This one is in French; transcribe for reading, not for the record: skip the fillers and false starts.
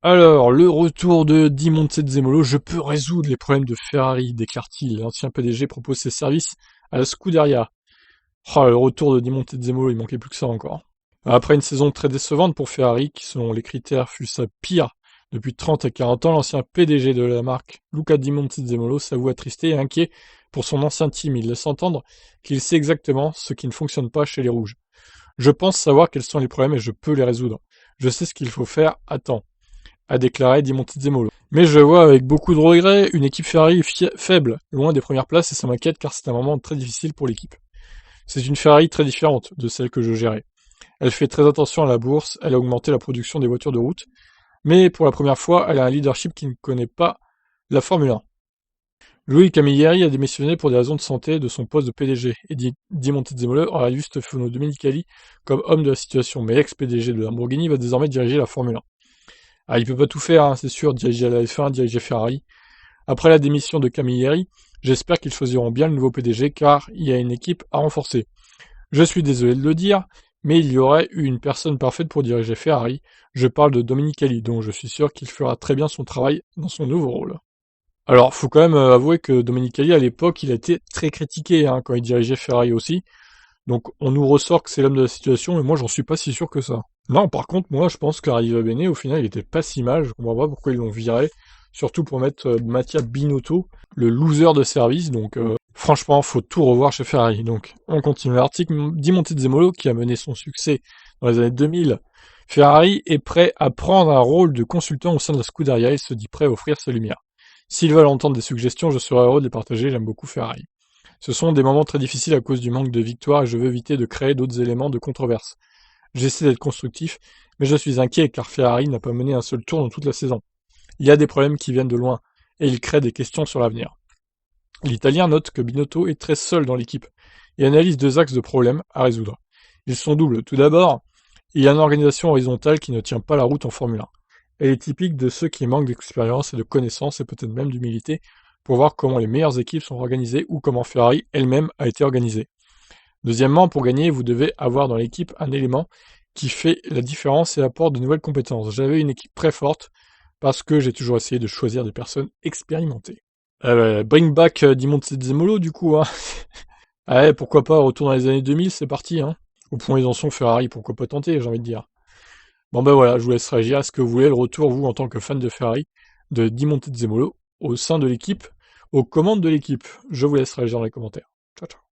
Alors, le retour de Di Montezemolo, je peux résoudre les problèmes de Ferrari, déclare-t-il. L'ancien PDG propose ses services à la Scuderia. Oh, le retour de Di Montezemolo, il manquait plus que ça encore. Après une saison très décevante pour Ferrari, qui selon les critères fut sa pire depuis 30 à 40 ans, l'ancien PDG de la marque, Luca Di Montezemolo, s'avoue attristé et inquiet pour son ancien team. Il laisse entendre qu'il sait exactement ce qui ne fonctionne pas chez les Rouges. Je pense savoir quels sont les problèmes et je peux les résoudre. Je sais ce qu'il faut faire à temps, a déclaré Di Montezemolo. Mais je vois avec beaucoup de regrets une équipe Ferrari faible, loin des premières places et ça m'inquiète car c'est un moment très difficile pour l'équipe. C'est une Ferrari très différente de celle que je gérais. Elle fait très attention à la bourse, elle a augmenté la production des voitures de route, mais pour la première fois, elle a un leadership qui ne connaît pas la Formule 1. Louis Camilleri a démissionné pour des raisons de santé de son poste de PDG, et Di Montezemolo aura vu Stefano Domenicali comme homme de la situation, mais l'ex-PDG de Lamborghini va désormais diriger la Formule 1. Ah, il peut pas tout faire, hein, c'est sûr, diriger la F1, diriger Ferrari. Après la démission de Camilleri, j'espère qu'ils choisiront bien le nouveau PDG car il y a une équipe à renforcer. Je suis désolé de le dire, mais il y aurait eu une personne parfaite pour diriger Ferrari. Je parle de Domenicali, dont je suis sûr qu'il fera très bien son travail dans son nouveau rôle. Alors, faut quand même avouer que Domenicali, à l'époque, il a été très critiqué hein, quand il dirigeait Ferrari aussi. Donc, on nous ressort que c'est l'homme de la situation, mais moi, j'en suis pas si sûr que ça. Non, par contre, moi, je pense qu'Arriva Bene, au final, il était pas si mal. Je comprends pas pourquoi ils l'ont viré. Surtout pour mettre Mattia Binotto, le loser de service. Donc, franchement, faut tout revoir chez Ferrari. Donc, on continue l'article. Di Montezemolo, qui a mené son succès dans les années 2000, Ferrari est prêt à prendre un rôle de consultant au sein de la Scuderia et se dit prêt à offrir sa lumière. S'ils veulent entendre des suggestions, je serai heureux de les partager. J'aime beaucoup Ferrari. Ce sont des moments très difficiles à cause du manque de victoires et je veux éviter de créer d'autres éléments de controverse. J'essaie d'être constructif, mais je suis inquiet car Ferrari n'a pas mené un seul tour dans toute la saison. Il y a des problèmes qui viennent de loin, et il crée des questions sur l'avenir. L'Italien note que Binotto est très seul dans l'équipe, et analyse deux axes de problèmes à résoudre. Ils sont doubles. Tout d'abord, il y a une organisation horizontale qui ne tient pas la route en Formule 1. Elle est typique de ceux qui manquent d'expérience et de connaissances et peut-être même d'humilité pour voir comment les meilleures équipes sont organisées ou comment Ferrari elle-même a été organisée. Deuxièmement, pour gagner, vous devez avoir dans l'équipe un élément qui fait la différence et apporte de nouvelles compétences. J'avais une équipe très forte parce que j'ai toujours essayé de choisir des personnes expérimentées. Bring back Di Montezemolo du coup. Hein. Ah ouais, pourquoi pas, retour dans les années 2000, c'est parti. Hein. Au point où ils en sont, Ferrari, pourquoi pas tenter, j'ai envie de dire. Bon ben voilà, je vous laisse réagir à ce que vous voulez, le retour, vous, en tant que fan de Ferrari, de Di Montezemolo, au sein de l'équipe, aux commandes de l'équipe. Je vous laisse réagir dans les commentaires. Ciao, ciao.